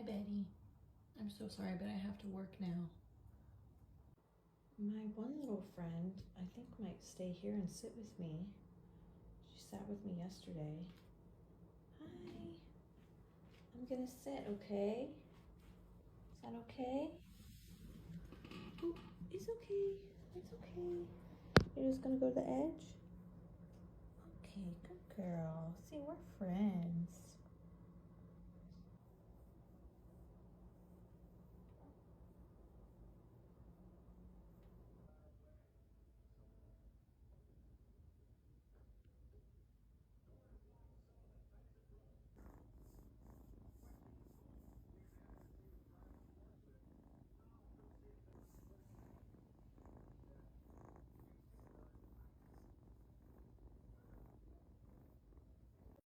Hi, Betty. I'm so sorry, but I have to work now. My one little friend, I think, might stay here and sit with me. She sat with me yesterday. Hi. I'm gonna sit, okay? Is that okay? Oh, it's okay. It's okay. You're just gonna go to the edge? Okay, good girl. See, we're friends.